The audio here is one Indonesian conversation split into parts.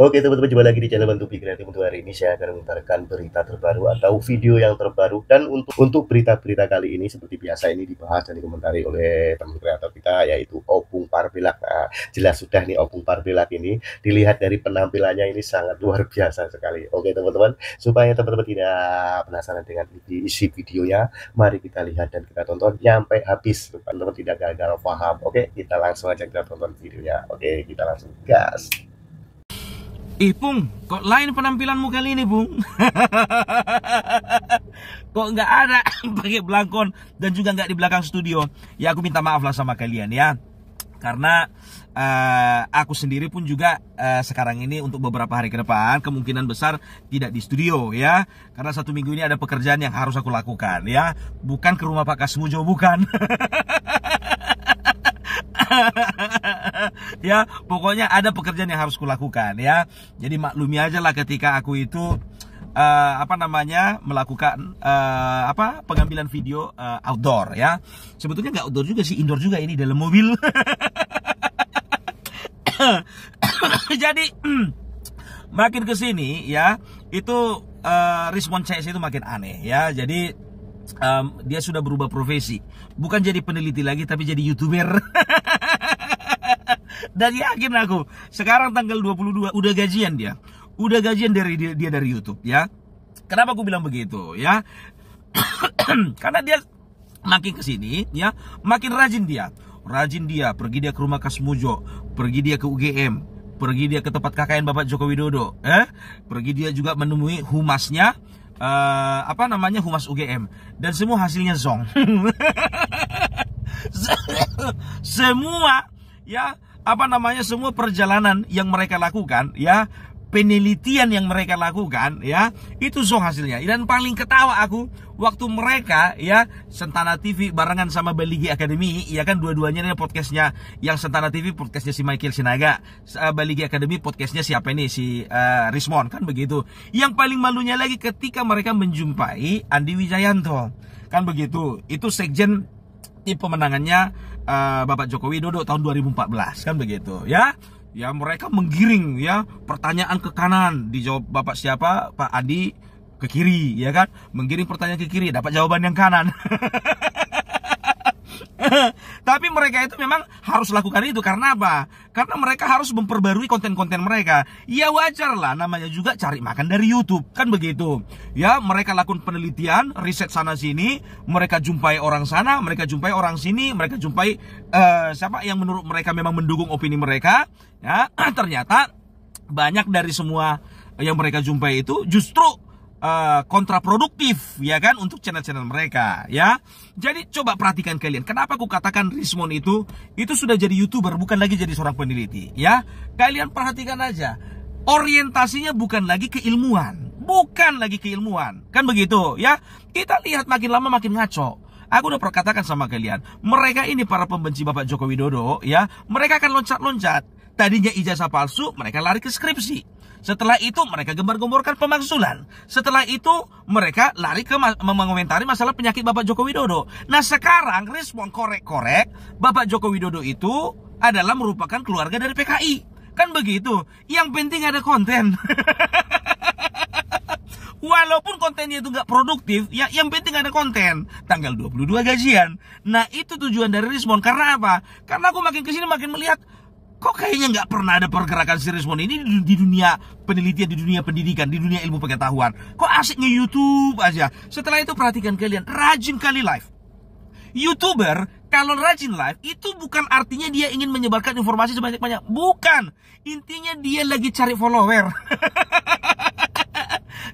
Oke teman-teman, jumpa lagi di channel Bantu Kreatif. Untuk hari ini saya akan memutarkan berita terbaru atau video yang terbaru. Dan untuk berita-berita kali ini seperti biasa ini dibahas dan dikomentari oleh teman kreator kita, yaitu Opung Parpilak. Nah, jelas sudah nih Opung Parpilak ini dilihat dari penampilannya ini sangat luar biasa sekali. Oke teman-teman, supaya teman-teman tidak penasaran dengan isi videonya, mari kita lihat dan kita tonton sampai habis supaya teman-teman tidak gagal paham. Oke, kita langsung aja kita tonton videonya. Oke, kita langsung gas. Pung, kok lain penampilanmu kali ini, Bung? Kok nggak ada pakai belangkon dan juga nggak di belakang studio? Ya, aku minta maaf lah sama kalian ya. Karena aku sendiri pun juga sekarang ini untuk beberapa hari ke depan kemungkinan besar tidak di studio ya. Karena 1 minggu ini ada pekerjaan yang harus aku lakukan ya. Bukan ke rumah Pak Kasmujo, bukan. Ya, pokoknya ada pekerjaan yang harus kulakukan ya. Jadi maklumi aja lah ketika aku itu melakukan pengambilan video outdoor ya. Sebetulnya nggak outdoor juga sih, indoor juga ini dalam mobil. Jadi makin kesini ya, itu respon CS itu makin aneh ya. Jadi dia sudah berubah profesi, bukan jadi peneliti lagi tapi jadi YouTuber. Dan yakin aku, sekarang tanggal 22 udah gajian dia. Udah gajian dari dia dari YouTube ya. Kenapa aku bilang begitu ya? Karena dia makin kesini ya, makin rajin dia. Rajin dia, pergi dia ke rumah Kasmujo, pergi dia ke UGM, pergi dia ke tempat KKN Bapak Joko Widodo, pergi dia juga menemui humasnya, humas UGM, dan semua hasilnya zong. Semua ya, semua perjalanan yang mereka lakukan ya, penelitian yang mereka lakukan ya, itu zong hasilnya. Dan paling ketawa aku waktu mereka ya, Sentana TV barengan sama Baligi Academy ya kan, dua-duanya ini podcastnya. Yang Sentana TV podcastnya si Michael Sinaga, Baligi Academy podcastnya siapa ini, si Rismon kan begitu. Yang paling malunya lagi ketika mereka menjumpai Andi Wijayanto kan begitu. Itu sekjen tim pemenangannya Bapak Joko Widodo tahun 2014 kan begitu ya. Ya, mereka menggiring ya, pertanyaan ke kanan dijawab Bapak siapa, Pak Adi, ke kiri ya kan, menggiring pertanyaan ke kiri dapat jawaban yang kanan. Tapi mereka itu memang harus lakukan itu. Karena apa? Karena mereka harus memperbarui konten-konten mereka. Ya wajar lah, namanya juga cari makan dari YouTube kan begitu. Ya, mereka lakukan penelitian, riset sana sini, mereka jumpai orang sana, mereka jumpai orang sini, mereka jumpai siapa yang menurut mereka memang mendukung opini mereka. Ya, ternyata banyak dari semua yang mereka jumpai itu justru kontraproduktif ya kan untuk channel-channel mereka ya. Jadi coba perhatikan kalian, kenapa aku katakan Rismon itu sudah jadi YouTuber, bukan lagi jadi seorang peneliti ya. Kalian perhatikan aja, orientasinya bukan lagi keilmuan, kan begitu ya. Kita lihat makin lama makin ngaco. Aku udah pernah katakan sama kalian, mereka ini para pembenci Bapak Joko Widodo ya, mereka akan loncat-loncat. Tadinya ijazah palsu, mereka lari ke skripsi. Setelah itu mereka gembar-gemborkan pemakzulan. Setelah itu mereka lari ke mengomentari masalah penyakit Bapak Joko Widodo. Nah sekarang respon korek-korek, Bapak Joko Widodo itu adalah merupakan keluarga dari PKI. Kan begitu. Yang penting ada konten. Walaupun kontennya itu nggak produktif, ya yang penting ada konten. Tanggal 22 gajian. Nah itu tujuan dari Rismon. Karena apa? Karena aku makin kesini makin melihat, kok kayaknya nggak pernah ada pergerakan si Rismon ini di dunia penelitian, di dunia pendidikan, di dunia ilmu pengetahuan. Kok asik nge-YouTube aja. Setelah itu perhatikan kalian, rajin kali live. YouTuber kalau rajin live itu bukan artinya dia ingin menyebarkan informasi sebanyak-banyak. Bukan. Intinya dia lagi cari follower.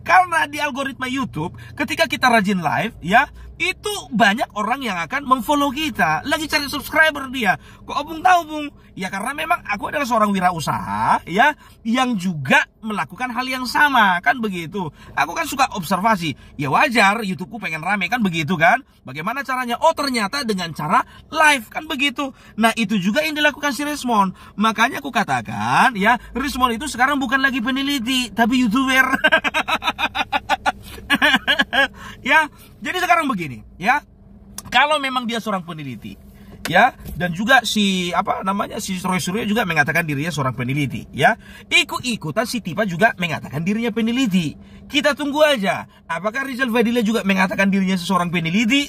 Karena di algoritma YouTube, ketika kita rajin live ya, itu banyak orang yang akan memfollow kita. Lagi cari subscriber dia. Kok Bung tahu, Bung? Ya karena memang aku adalah seorang wirausaha ya, yang juga melakukan hal yang sama kan begitu. Aku kan suka observasi. Ya wajar, YouTubeku pengen rame kan begitu kan. Bagaimana caranya? Oh ternyata dengan cara live kan begitu. Nah itu juga yang dilakukan si Rismon. Makanya aku katakan ya, Rismon itu sekarang bukan lagi peneliti tapi YouTuber. Ya, jadi sekarang begini ya. Kalau memang dia seorang peneliti, ya, dan juga si Roy Suryo juga mengatakan dirinya seorang peneliti, ya. Ikut-ikutan si Tifa juga mengatakan dirinya peneliti. Kita tunggu aja, apakah Rizal Fadila juga mengatakan dirinya seorang peneliti?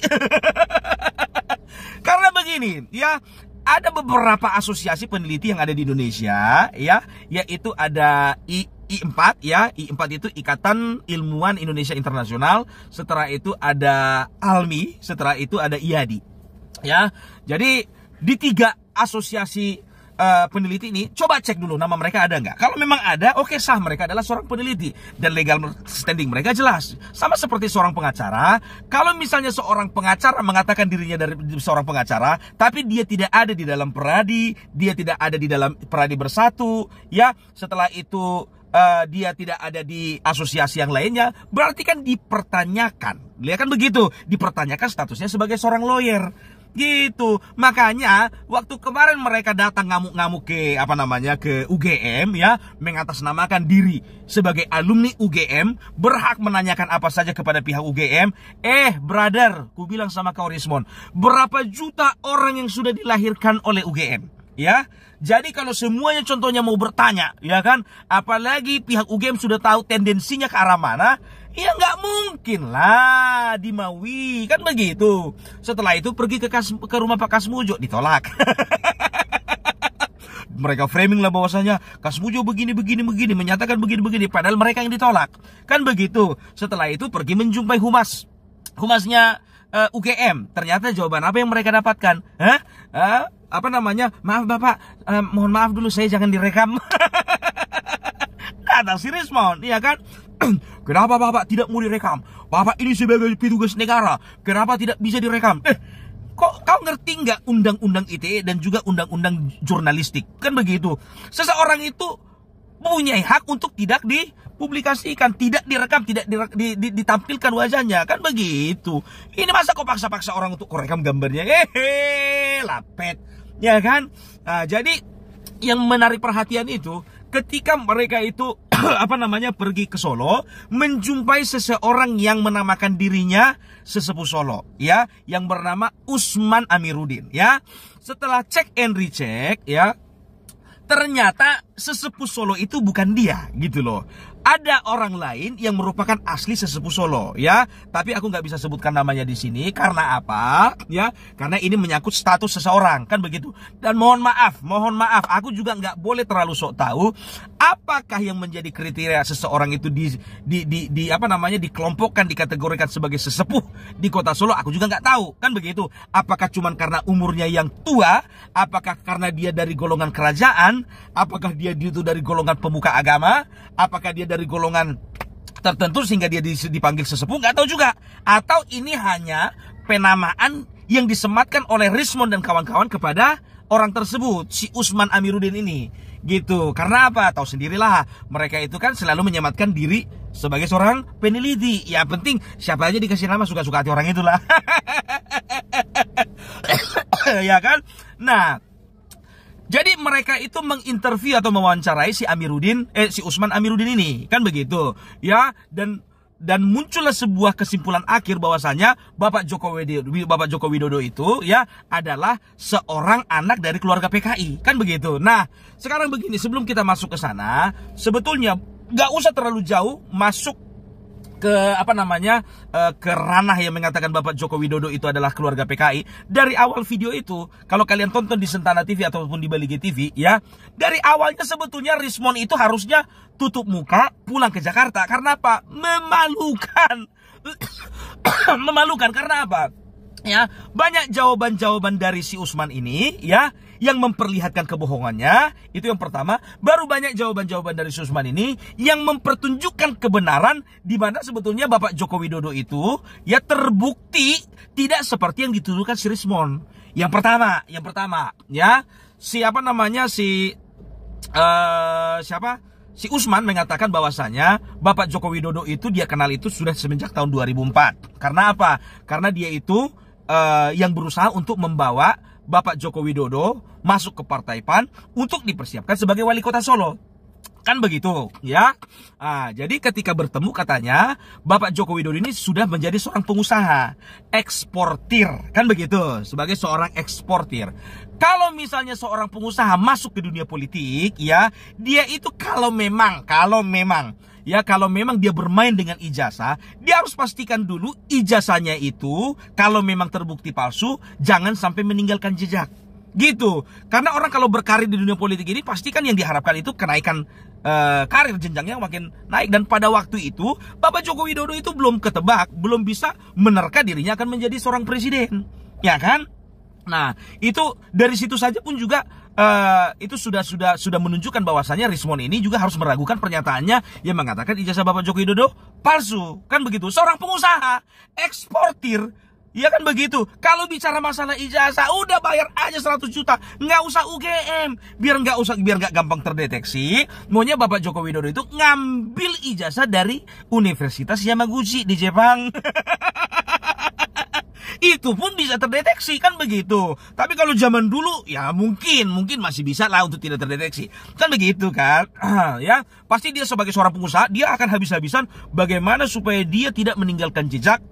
Karena begini, ya, ada beberapa asosiasi peneliti yang ada di Indonesia, ya, yaitu ada I4, ya. I4 itu Ikatan Ilmuwan Indonesia Internasional. Setelah itu ada ALMI, setelah itu ada IADI, ya. Jadi di 3 asosiasi peneliti ini, coba cek dulu nama mereka ada nggak. Kalau memang ada, oke, sah, mereka adalah seorang peneliti dan legal standing mereka jelas. Sama seperti seorang pengacara. Kalau misalnya seorang pengacara mengatakan dirinya dari seorang pengacara, tapi dia tidak ada di dalam Peradi, dia tidak ada di dalam Peradi Bersatu, ya. Setelah itu dia tidak ada di asosiasi yang lainnya, berarti kan dipertanyakan. Lihat kan begitu, dipertanyakan statusnya sebagai seorang lawyer. Gitu. Makanya waktu kemarin mereka datang ngamuk-ngamuk ke UGM, ya, mengatasnamakan diri sebagai alumni UGM, berhak menanyakan apa saja kepada pihak UGM. Brother, ku bilang sama kau Rismon, berapa juta orang yang sudah dilahirkan oleh UGM, ya? Jadi kalau semuanya contohnya mau bertanya, ya kan, apalagi pihak UGM sudah tahu tendensinya ke arah mana, ya nggak mungkin lah dimaui, kan begitu. Setelah itu pergi ke rumah Pak Kasmujo, ditolak. Mereka framing lah bahwasanya Kasmujo begini, menyatakan begini, padahal mereka yang ditolak, kan begitu. Setelah itu pergi menjumpai humasnya UGM. Ternyata jawaban apa yang mereka dapatkan? Maaf Bapak, mohon maaf dulu, saya jangan direkam. Kata si Rismon, iya kan? Kenapa Bapak tidak mau direkam? Bapak ini sebagai petugas negara, kenapa tidak bisa direkam? Kok kau ngerti nggak undang-undang ITE dan juga undang-undang jurnalistik? Kan begitu. Seseorang itu mempunyai hak untuk tidak dipublikasikan, tidak direkam, tidak ditampilkan wajahnya, kan begitu. Ini masa kau paksa-paksa orang untuk rekam gambarnya? Lapet, ya kan? Nah, jadi yang menarik perhatian itu ketika mereka itu pergi ke Solo, menjumpai seseorang yang menamakan dirinya sesepuh Solo, ya, yang bernama Usman Amiruddin, ya. Setelah cek and recheck, ya, ternyata sesepuh Solo itu bukan dia, gitu loh. Ada orang lain yang merupakan asli sesepuh Solo, ya. Tapi aku nggak bisa sebutkan namanya di sini karena apa? Ya, karena ini menyangkut status seseorang, kan begitu. Dan mohon maaf, aku juga nggak boleh terlalu sok tahu apakah yang menjadi kriteria seseorang itu dikelompokkan, dikategorikan sebagai sesepuh di Kota Solo. Aku juga nggak tahu, kan begitu. Apakah cuman karena umurnya yang tua? Apakah karena dia dari golongan kerajaan? Apakah dia itu dari golongan pemuka agama? Apakah dia dari golongan tertentu sehingga dia dipanggil sesepuh? Nggak tahu juga. Atau ini hanya penamaan yang disematkan oleh Rismon dan kawan-kawan kepada orang tersebut, si Usman Amiruddin ini, gitu. Karena apa? Tahu sendirilah, mereka itu kan selalu menyematkan diri sebagai seorang peneliti. Ya penting siapa aja dikasih nama, suka-suka hati orang itulah. Ya kan? Nah, jadi mereka itu menginterview atau mewawancarai si Usman Amiruddin ini, kan begitu, ya. Dan muncullah sebuah kesimpulan akhir bahwasanya Bapak Joko Widodo itu, ya, adalah seorang anak dari keluarga PKI, kan begitu. Nah, sekarang begini, sebelum kita masuk ke sana, sebetulnya nggak usah terlalu jauh masuk ke ke ranah yang mengatakan Bapak Joko Widodo itu adalah keluarga PKI. Dari awal video itu, kalau kalian tonton di Sentana TV ataupun di Balige TV, ya, dari awalnya sebetulnya Rismon itu harusnya tutup muka pulang ke Jakarta. Karena apa? Memalukan. Memalukan karena apa? Ya, banyak jawaban-jawaban dari si Usman ini, ya, yang memperlihatkan kebohongannya. Itu yang pertama. Baru banyak jawaban-jawaban dari si Usman ini yang mempertunjukkan kebenaran di mana sebetulnya Bapak Joko Widodo itu, ya, terbukti tidak seperti yang dituduhkan si Rismon. Yang pertama, ya, si Usman mengatakan bahwasanya Bapak Joko Widodo itu dia kenal itu sudah semenjak tahun 2004. Karena apa? Karena dia itu yang berusaha untuk membawa Bapak Joko Widodo masuk ke Partai PAN untuk dipersiapkan sebagai wali kota Solo. Kan begitu, ya. Jadi ketika bertemu katanya Bapak Joko Widodo ini sudah menjadi seorang pengusaha, eksportir, kan begitu, sebagai seorang eksportir. Kalau misalnya seorang pengusaha masuk ke dunia politik, ya, dia itu kalau memang dia bermain dengan ijazah, dia harus pastikan dulu ijazahnya itu kalau memang terbukti palsu, jangan sampai meninggalkan jejak. Gitu. Karena orang kalau berkarir di dunia politik ini pasti kan yang diharapkan itu kenaikan karir, jenjangnya makin naik. Dan pada waktu itu Bapak Joko Widodo itu belum ketebak, belum bisa menerka dirinya akan menjadi seorang presiden, ya kan? Nah, itu dari situ saja pun juga itu sudah menunjukkan bahwasannya Rismon ini juga harus meragukan pernyataannya yang mengatakan ijazah Bapak Joko Widodo palsu. Kan begitu. Seorang pengusaha, eksportir, ya kan begitu. Kalau bicara masalah ijazah, udah bayar aja 100 juta, nggak usah UGM, biar nggak gampang terdeteksi. Maunya Bapak Joko Widodo itu ngambil ijazah dari Universitas Yamaguchi di Jepang. Itu pun bisa terdeteksi, kan begitu. Tapi kalau zaman dulu ya mungkin masih bisa lah untuk tidak terdeteksi, kan begitu kan. Ya pasti dia sebagai seorang pengusaha, dia akan habis-habisan bagaimana supaya dia tidak meninggalkan jejak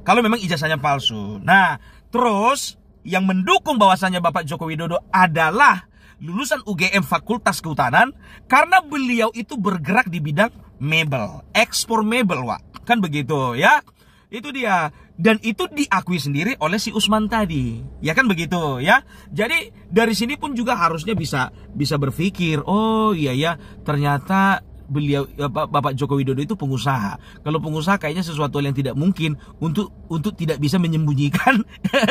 kalau memang ijazahnya palsu. Nah, terus yang mendukung bahwasannya Bapak Joko Widodo adalah lulusan UGM Fakultas Kehutanan, karena beliau itu bergerak di bidang mebel, ekspor mebel, Wak. Kan begitu, ya. Itu dia. Dan itu diakui sendiri oleh si Usman tadi. Ya kan begitu, ya. Jadi dari sini pun juga harusnya bisa berpikir, oh iya ya, ternyata beliau Bapak Joko Widodo itu pengusaha. Kalau pengusaha kayaknya sesuatu yang tidak mungkin untuk tidak bisa menyembunyikan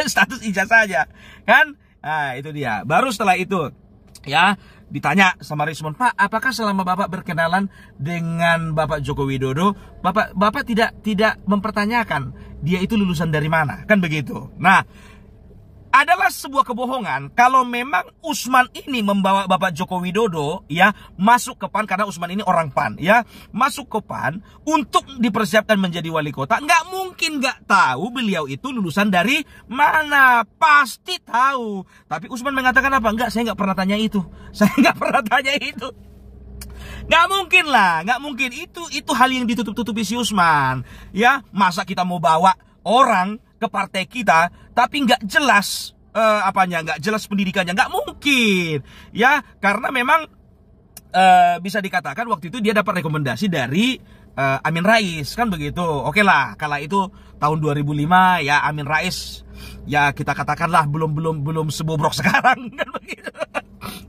status ijazahnya, kan? Nah, itu dia. Baru setelah itu, ya, ditanya sama Rismon, Pak, apakah selama Bapak berkenalan dengan Bapak Joko Widodo, Bapak tidak mempertanyakan dia itu lulusan dari mana, kan begitu. Nah, adalah sebuah kebohongan kalau memang Usman ini membawa Bapak Joko Widodo, ya, masuk ke PAN, karena Usman ini orang PAN, ya, masuk ke PAN untuk dipersiapkan menjadi wali kota. Nggak mungkin nggak tahu beliau itu lulusan dari mana, pasti tahu. Tapi Usman mengatakan apa? Enggak, saya nggak pernah tanya itu. Saya nggak pernah tanya itu. Nggak mungkin lah, nggak mungkin. Itu hal yang ditutup-tutupi si Usman, ya. Masa kita mau bawa orang ke partai kita tapi nggak jelas nggak jelas pendidikannya, nggak mungkin, ya. Karena memang bisa dikatakan waktu itu dia dapat rekomendasi dari Amin Rais, kan begitu. Oke lah, kala itu tahun 2005, ya, Amin Rais, ya kita katakanlah belum sebobrok sekarang, kan begitu.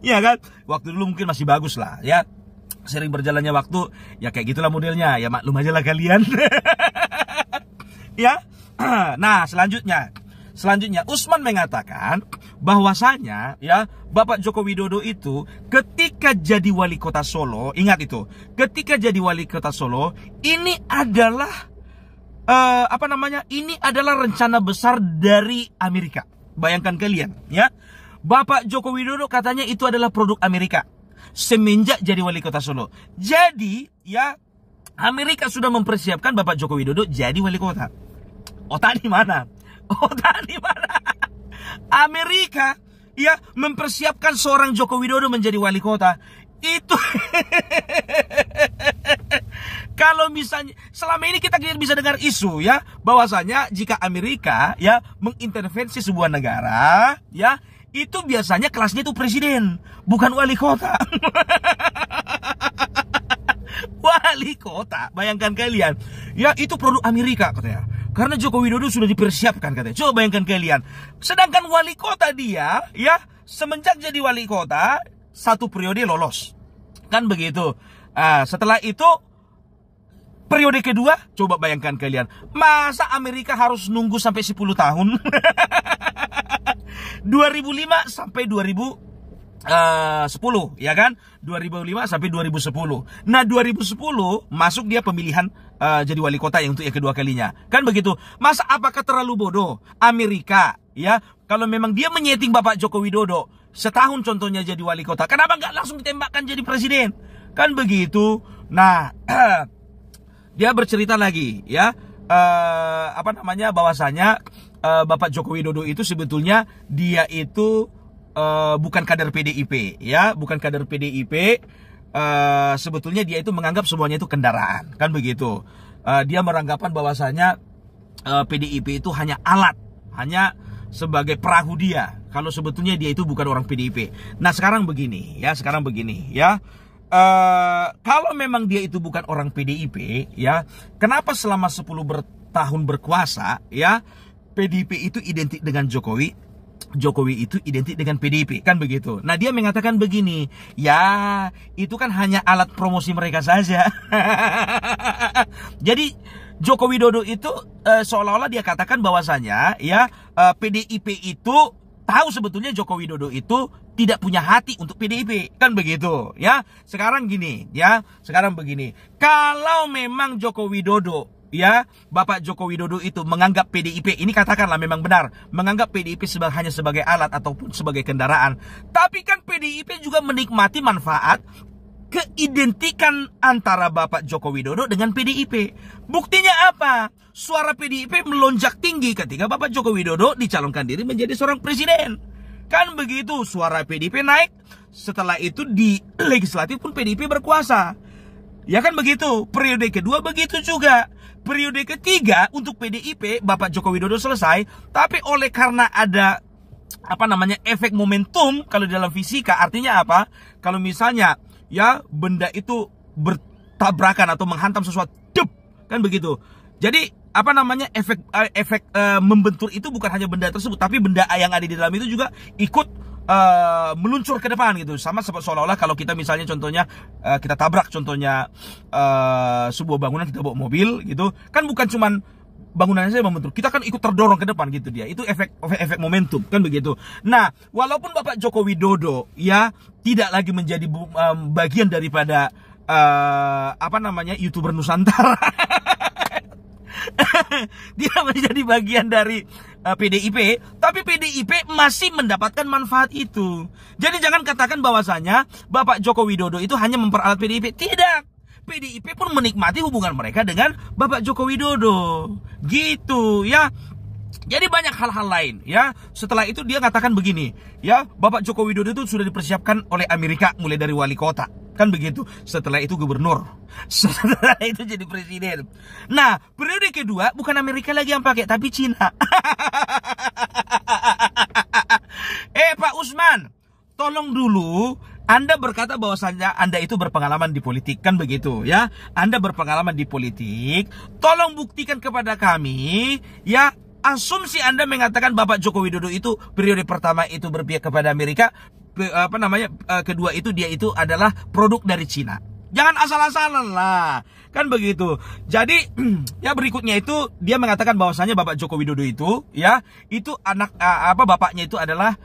Ya kan, waktu dulu mungkin masih bagus lah, ya. Sering berjalannya waktu, ya kayak gitulah modelnya, ya maklum aja lah kalian. Ya. Nah, selanjutnya Usman mengatakan bahwasanya, ya, Bapak Joko Widodo itu ketika jadi wali kota Solo, ingat itu, ketika jadi wali kota Solo, ini adalah ini adalah rencana besar dari Amerika. Bayangkan kalian, ya. Bapak Joko Widodo katanya itu adalah produk Amerika semenjak jadi wali kota Solo. Jadi, ya, Amerika sudah mempersiapkan Bapak Joko Widodo jadi wali kota. Otak di mana? Amerika, ya, mempersiapkan seorang Joko Widodo menjadi wali kota. Itu kalau misalnya selama ini kita bisa dengar isu, ya, bahwasanya jika Amerika, ya, mengintervensi sebuah negara, ya, itu biasanya kelasnya itu presiden, bukan wali kota. Wali kota, bayangkan kalian, ya, itu produk Amerika katanya. Karena Joko Widodo sudah dipersiapkan katanya. Coba bayangkan kalian. Sedangkan wali kota dia, ya, semenjak jadi wali kota 1 periode lolos, kan begitu. Setelah itu periode kedua, coba bayangkan kalian, masa Amerika harus nunggu sampai 10 tahun? 2005 sampai 2010, ya kan? 2005 sampai 2010. Nah, 2010 masuk dia pemilihan jadi wali kota yang untuk yang kedua kalinya. Kan begitu. Masa apakah terlalu bodoh Amerika, ya, kalau memang dia menyeting Bapak Joko Widodo setahun contohnya jadi wali kota, kenapa nggak langsung ditembakkan jadi presiden? Kan begitu. Nah, dia bercerita lagi, ya, bahwasanya Bapak Joko Widodo itu sebetulnya dia itu bukan kader PDIP, ya, bukan kader PDIP. Sebetulnya dia itu menganggap semuanya itu kendaraan, kan begitu. Dia beranggapan bahwasanya PDIP itu hanya alat, hanya sebagai perahu dia. Kalau sebetulnya dia itu bukan orang PDIP. Nah sekarang begini, ya. Kalau memang dia itu bukan orang PDIP, ya, kenapa selama 10 tahun berkuasa, ya, PDIP itu identik dengan Jokowi, Jokowi itu identik dengan PDIP, kan begitu. Nah dia mengatakan begini, ya itu kan hanya alat promosi mereka saja. Jadi Joko Widodo itu seolah-olah dia katakan bahwasanya, ya, PDIP itu tahu sebetulnya Joko Widodo itu tidak punya hati untuk PDIP, kan begitu, ya. Sekarang gini, ya, kalau memang Joko Widodo, ya, Bapak Joko Widodo itu menganggap PDIP, ini katakanlah memang benar, menganggap PDIP hanya sebagai alat ataupun sebagai kendaraan. Tapi kan PDIP juga menikmati manfaat keidentikan antara Bapak Joko Widodo dengan PDIP. Buktinya apa? Suara PDIP melonjak tinggi ketika Bapak Joko Widodo dicalonkan diri menjadi seorang presiden. Kan begitu, suara PDIP naik. Setelah itu di legislatif pun PDIP berkuasa. Ya kan begitu. Periode kedua begitu juga. Periode ketiga untuk PDIP Bapak Joko Widodo selesai, tapi oleh karena ada efek momentum kalau di dalam fisika, artinya apa? Kalau misalnya, ya, benda itu bertabrakan atau menghantam sesuatu, kan begitu. Jadi efek membentur itu bukan hanya benda tersebut, tapi benda yang ada di dalam itu juga ikut meluncur ke depan gitu. Sama seolah-olah kalau kita misalnya contohnya kita tabrak contohnya sebuah bangunan, kita bawa mobil gitu, kan bukan cuman bangunannya saja membentur, kita kan ikut terdorong ke depan gitu dia. Itu efek momentum, kan begitu. Nah, walaupun Bapak Joko Widodo, ya, tidak lagi menjadi bagian daripada YouTuber Nusantara. Dia menjadi bagian dari PDIP, tapi PDIP masih mendapatkan manfaat itu. Jadi jangan katakan bahwasanya Bapak Joko Widodo itu hanya memperalat PDIP. Tidak. PDIP pun menikmati hubungan mereka dengan Bapak Joko Widodo. Gitu, ya. Jadi banyak hal-hal lain, ya. Setelah itu dia katakan begini, ya, Bapak Joko Widodo itu sudah dipersiapkan oleh Amerika mulai dari wali kota, kan begitu. Setelah itu gubernur, setelah itu jadi presiden. Nah, periode kedua bukan Amerika lagi yang pakai, tapi Cina. Pak Usman, tolong dulu, Anda berkata bahwasanya Anda itu berpengalaman di politik, kan begitu, ya. Anda berpengalaman di politik, tolong buktikan kepada kami, ya. Asumsi Anda mengatakan Bapak Joko Widodo itu periode pertama itu berpihak kepada Amerika, kedua itu dia itu adalah produk dari Cina. Jangan asal-asalan lah, kan begitu. Jadi ya berikutnya itu dia mengatakan bahwasanya Bapak Joko Widodo itu, ya, itu bapaknya itu adalah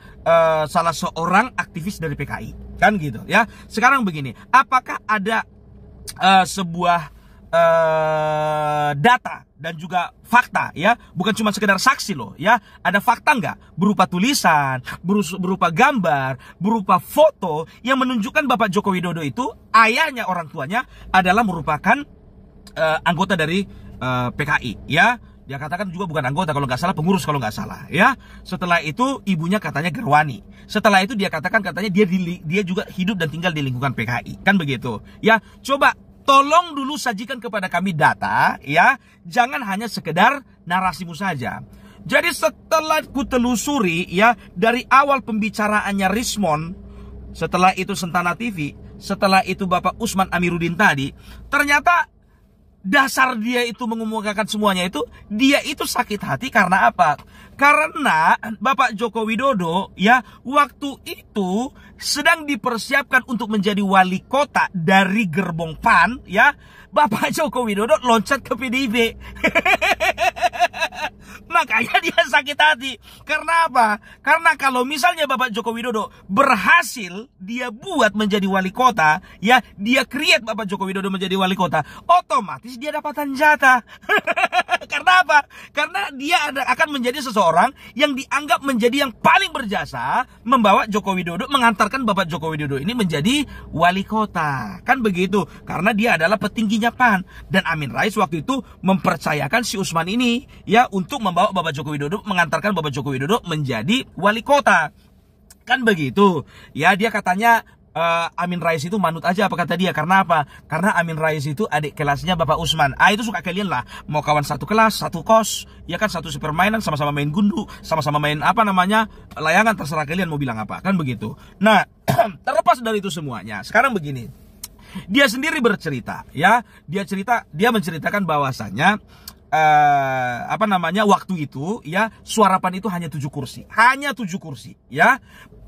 salah seorang aktivis dari PKI, kan gitu, ya. Sekarang begini, apakah ada sebuah data dan juga fakta, ya, bukan cuma sekedar saksi loh, ya, ada fakta nggak berupa tulisan, berupa gambar, berupa foto yang menunjukkan Bapak Joko Widodo itu ayahnya, orang tuanya adalah merupakan anggota dari PKI, ya. Dia katakan juga bukan anggota kalau nggak salah, pengurus kalau nggak salah, ya. Setelah itu ibunya katanya Gerwani. Setelah itu dia katakan katanya dia juga hidup dan tinggal di lingkungan PKI, kan begitu, ya. Coba tolong dulu sajikan kepada kami data, ya. Jangan hanya sekedar narasimu saja. Jadi setelah ku telusuri, ya, dari awal pembicaraannya Rismon, setelah itu Sentana TV, setelah itu Bapak Usman Amiruddin tadi, ternyata dasar dia itu mengumumkan semuanya itu, dia itu sakit hati karena apa? Karena Bapak Joko Widodo, ya, waktu itu sedang dipersiapkan untuk menjadi wali kota dari gerbong PAN, ya. Bapak Joko Widodo loncat ke PDIP. Makanya dia sakit hati. Karena apa? Karena kalau misalnya Bapak Joko Widodo berhasil dia buat menjadi wali kota, ya, dia create Bapak Joko Widodo menjadi wali kota, otomatis dia dapatan jatah. Karena apa? Karena dia akan menjadi seseorang yang dianggap menjadi yang paling berjasa membawa Joko Widodo, mengantarkan Bapak Joko Widodo ini menjadi wali kota. Kan begitu. Karena dia adalah petingginya PAN. Dan Amin Rais waktu itu mempercayakan si Usman ini, ya, untuk membawa Bapak Joko Widodo, mengantarkan Bapak Joko Widodo menjadi wali kota. Kan begitu. Ya, dia katanya Amin Rais itu manut aja, apa kata dia? Karena apa? Karena Amin Rais itu adik kelasnya Bapak Usman. Itu suka kalian lah. Mau kawan satu kelas, satu kos, ya kan, satu sepermainan, sama-sama main gundu, sama-sama main apa namanya, layangan, terserah kalian mau bilang apa. Kan begitu. Nah, terlepas dari itu semuanya, sekarang begini. Dia sendiri bercerita, ya. Dia menceritakan bahwasanya apa namanya, waktu itu ya suara PAN itu hanya 7 kursi. Hanya 7 kursi, ya.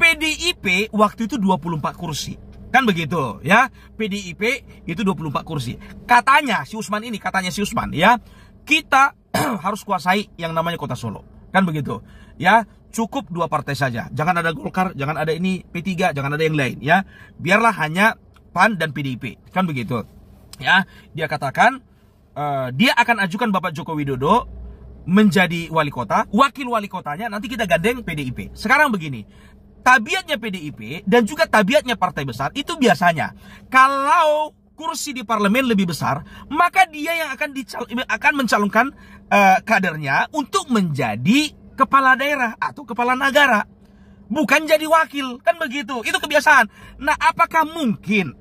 PDIP waktu itu 24 kursi. Kan begitu, ya. PDIP itu 24 kursi. Katanya si Usman, ya, kita harus kuasai yang namanya Kota Solo. Kan begitu. Ya, cukup 2 partai saja. Jangan ada Golkar, jangan ada ini P3, jangan ada yang lain, ya. Biarlah hanya PAN dan PDIP. Kan begitu. Ya, dia katakan dia akan ajukan Bapak Joko Widodo menjadi wali kota, wakil wali kotanya nanti kita gandeng PDIP. Sekarang begini, tabiatnya PDIP dan juga tabiatnya partai besar itu biasanya kalau kursi di parlemen lebih besar, maka dia yang akan mencalonkan kadernya untuk menjadi kepala daerah atau kepala negara, bukan jadi wakil. Kan begitu, itu kebiasaan. Nah, apakah mungkin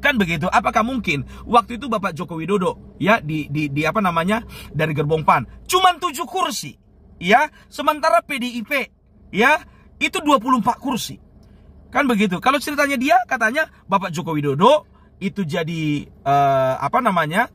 kan begitu, apakah mungkin waktu itu Bapak Joko Widodo ya di apa namanya, dari gerbong PAN cuman 7 kursi, ya, sementara PDIP ya itu 24 kursi. Kan begitu. Kalau ceritanya dia katanya Bapak Joko Widodo itu jadi apa namanya,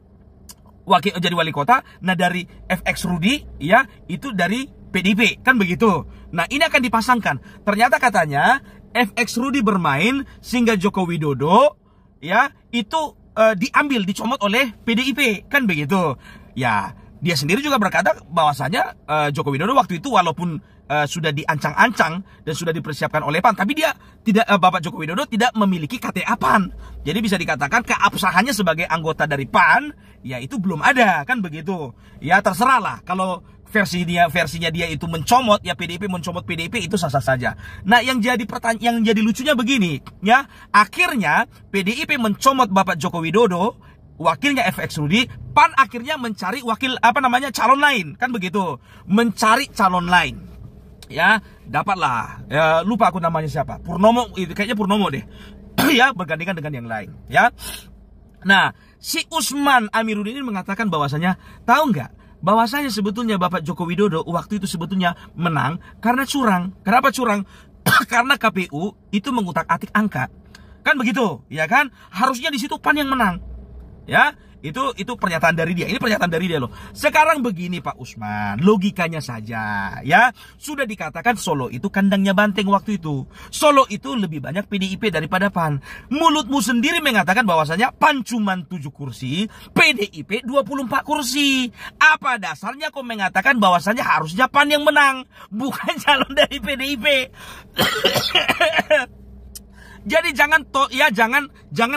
jadi wali kota. Nah, dari FX Rudi ya itu dari PDIP. Kan begitu. Nah, ini akan dipasangkan. Ternyata katanya FX Rudi bermain sehingga Joko Widodo ya itu dicomot oleh PDIP. Kan begitu. Ya, dia sendiri juga berkata bahwasanya Joko Widodo waktu itu walaupun sudah diancang-ancang dan sudah dipersiapkan oleh PAN, tapi dia tidak, Bapak Joko Widodo tidak memiliki KTA PAN. Jadi bisa dikatakan keabsahannya sebagai anggota dari PAN ya itu belum ada. Kan begitu. Ya, terserah lah, kalau versinya dia itu mencomot ya PDIP, mencomot PDIP itu sah-sah saja. Nah, yang jadi lucunya begini ya, akhirnya PDIP mencomot Bapak Joko Widodo, wakilnya FX Rudi, PAN akhirnya mencari wakil apa namanya, calon lain. Kan begitu, mencari calon lain. Ya, dapatlah, ya, lupa aku namanya siapa, Purnomo, kayaknya Purnomo deh. Ya, bergandengan dengan yang lain, ya. Nah, si Usman Amiruddin ini mengatakan bahwasanya, tahu nggak, bahwasanya sebetulnya Bapak Joko Widodo waktu itu sebetulnya menang karena curang. Kenapa curang? Karena KPU itu mengutak-atik angka. Kan begitu, ya kan? Harusnya di situ PAN yang menang. Ya, itu pernyataan dari dia. Ini pernyataan dari dia loh. Sekarang begini Pak Usman, logikanya saja ya. Sudah dikatakan Solo itu kandangnya banteng waktu itu. Solo itu lebih banyak PDIP daripada PAN. Mulutmu sendiri mengatakan bahwasanya PAN cuma 7 kursi, PDIP 24 kursi. Apa dasarnya kau mengatakan bahwasanya harusnya PAN yang menang, bukan calon dari PDIP? Jadi jangan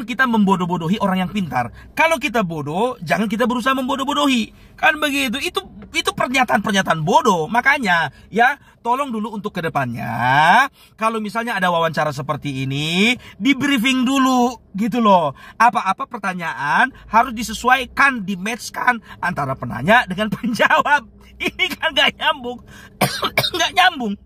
kita membodoh-bodohi orang yang pintar. Kalau kita bodoh, jangan kita berusaha membodoh-bodohi. Kan begitu. Itu pernyataan-pernyataan bodoh. Makanya ya, tolong dulu untuk kedepannya, kalau misalnya ada wawancara seperti ini, di briefing dulu gitu loh. Apa-apa pertanyaan harus disesuaikan, di-matchkan antara penanya dengan penjawab. Ini kan gak nyambung. Gak nyambung.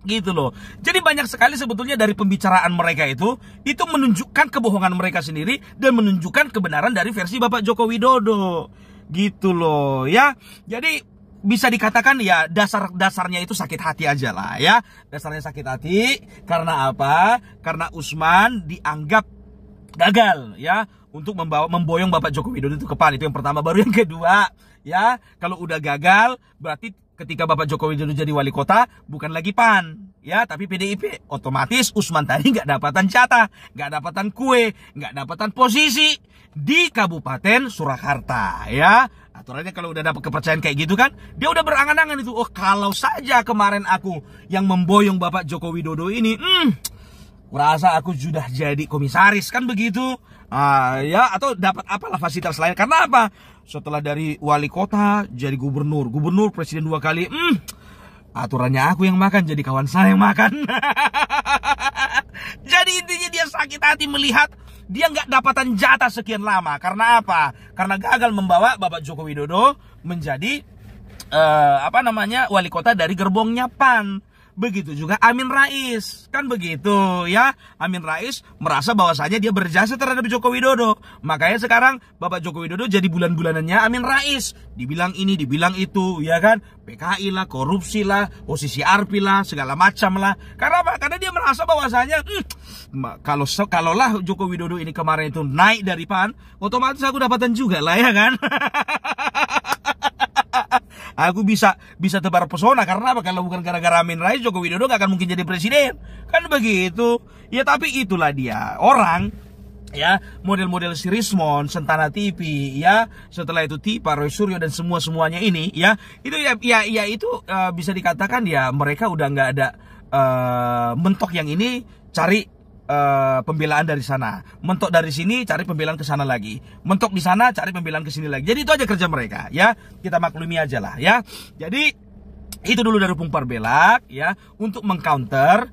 Gitu loh. Jadi banyak sekali sebetulnya dari pembicaraan mereka itu menunjukkan kebohongan mereka sendiri dan menunjukkan kebenaran dari versi Bapak Joko Widodo. Gitu loh ya. Jadi bisa dikatakan ya dasarnya itu sakit hati aja lah ya. Dasarnya sakit hati karena apa? Karena Usman dianggap gagal ya untuk memboyong Bapak Joko Widodo itu ke PAN. Itu yang pertama. Baru yang kedua ya, kalau udah gagal berarti ketika Bapak Joko Widodo jadi wali kota, bukan lagi PAN, ya, tapi PDIP. Otomatis Usman tadi nggak dapatan jatah, nggak dapatan kue, nggak dapatan posisi di Kabupaten Surakarta, ya. Aturannya kalau udah dapat kepercayaan kayak gitu kan, dia udah berangan-angan itu. Oh, kalau saja kemarin aku yang memboyong Bapak Joko Widodo ini, kurasa aku sudah jadi komisaris, kan begitu. Ya, atau dapat apalah fasilitas lain. Karena apa? Setelah dari wali kota jadi gubernur presiden 2 kali, aturannya aku yang makan, jadi kawan saya yang makan. Jadi intinya dia sakit hati melihat dia nggak dapatan jatah sekian lama. Karena apa? Karena gagal membawa Bapak Joko Widodo menjadi wali kota dari gerbongnya PAN. Begitu juga Amin Rais, kan begitu ya. Amin Rais merasa bahwasanya dia berjasa terhadap Joko Widodo. Makanya sekarang Bapak Joko Widodo jadi bulan-bulanannya Amin Rais. Dibilang ini, dibilang itu, ya kan? PKI lah, korupsi lah, posisi arpi lah, segala macam lah. Karena apa? Karena dia merasa bahwasanya kalaulah Joko Widodo ini kemarin itu naik dari PAN, otomatis aku dapatan juga lah, ya kan? Aku bisa tebar pesona. Karena apa? Kalau bukan gara-gara Amin Rais, Joko Widodo gak akan mungkin jadi presiden. Kan begitu. Ya tapi itulah dia. Orang, ya, model-model si Rismon, Sentana TV, ya, setelah itu Tipa, Roy Suryo dan semuanya ini, ya, itu itu bisa dikatakan ya mereka udah nggak ada mentok yang ini cari pembelaan dari sana, mentok dari sini cari pembelaan ke sana lagi, mentok di sana cari pembelaan ke sini lagi. Jadi itu aja kerja mereka, ya. Kita maklumi aja lah, ya. Jadi itu dulu dari Bung Parbelak, ya, untuk mengcounter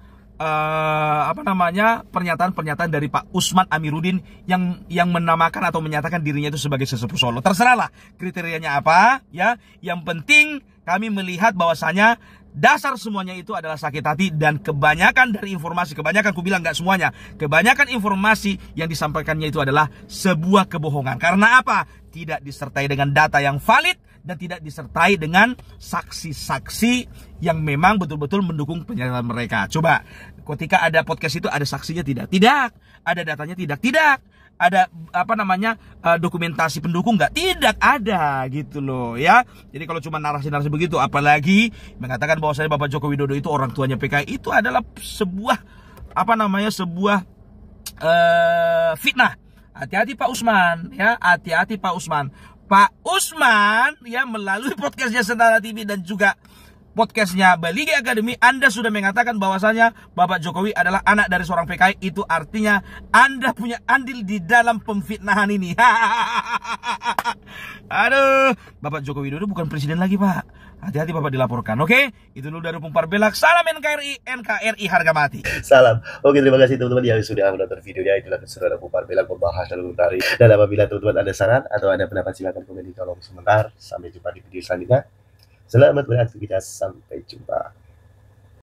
pernyataan-pernyataan dari Pak Usman Amiruddin yang menamakan atau menyatakan dirinya itu sebagai sesepuh Solo. Terserahlah kriterianya apa, ya. Yang penting kami melihat bahwasanya dasar semuanya itu adalah sakit hati, dan kebanyakan dari informasi, kebanyakan aku bilang nggak semuanya, kebanyakan informasi yang disampaikannya itu adalah sebuah kebohongan. Karena apa? Tidak disertai dengan data yang valid dan tidak disertai dengan saksi-saksi yang memang betul-betul mendukung pernyataan mereka. Coba, ketika ada podcast itu ada saksinya tidak? Tidak. Ada datanya tidak? Tidak. Ada dokumentasi pendukung nggak? Tidak ada, gitu loh, ya. Jadi kalau cuma narasi-narasi begitu, apalagi mengatakan bahwa saya Bapak Joko Widodo itu orang tuanya PKI, itu adalah sebuah fitnah. Hati-hati Pak Usman, ya, hati-hati Pak Usman. Pak Usman, ya, melalui podcastnya Sentana TV dan juga podcastnya Balige Academy, Anda sudah mengatakan bahwasanya Bapak Jokowi adalah anak dari seorang PKI. Itu artinya Anda punya andil di dalam pemfitnahan ini. Aduh, Bapak Jokowi Widodo bukan presiden lagi, Pak. Hati-hati Bapak dilaporkan, oke? Itu dulu dari Bung Parbelak. Salam NKRI harga mati. Salam. Oke, terima kasih teman-teman yang sudah menonton videonya. Itulah keseruan Bung Parbelak membahas dan mengomentari. Dan apabila teman-teman ada saran atau ada pendapat, silakan komen di kolom komentar. Sampai jumpa di video selanjutnya. Selamat beraktivitas, sampai jumpa.